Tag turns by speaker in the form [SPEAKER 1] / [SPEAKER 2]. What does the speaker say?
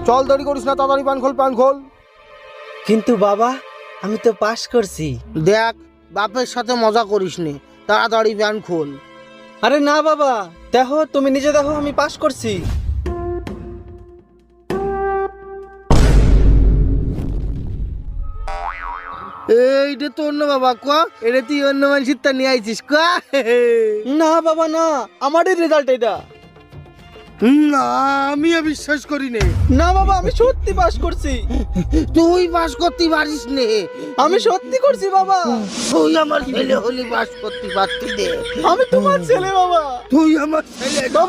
[SPEAKER 1] চল, দেরি করিস না, তাড়াতাড়ি প্যান খোল।
[SPEAKER 2] কিন্তু বাবা, আমি তো পাস করছি।
[SPEAKER 1] দেখ, বাপের সাথে মজা করিস নে, তাড়াতাড়ি প্যান খোল।
[SPEAKER 2] আরে না বাবা, দেখো, তুমি নিজে দেখো আমি পাস করছি।
[SPEAKER 1] এইটা তো অন্য বাবা, কোয়া এটা তুই অন্য মানুষের তা নিয়ে আইছিস, কোয়া।
[SPEAKER 2] না বাবা না, আমারই রেজাল্ট এটা।
[SPEAKER 1] না, আমিও বিশ্বাস করি নে।
[SPEAKER 2] না বাবা, আমি সত্যি পাস করছি।
[SPEAKER 1] তুই পাস করতে পারিস নে।
[SPEAKER 2] আমি সত্যি করছি বাবা।
[SPEAKER 1] তুই আমার ছেলে হলি পাস করতে পারতি নে।
[SPEAKER 2] আমি তোমার ছেলে বাবা।
[SPEAKER 1] তুই আমার ছেলে।
[SPEAKER 2] বাবা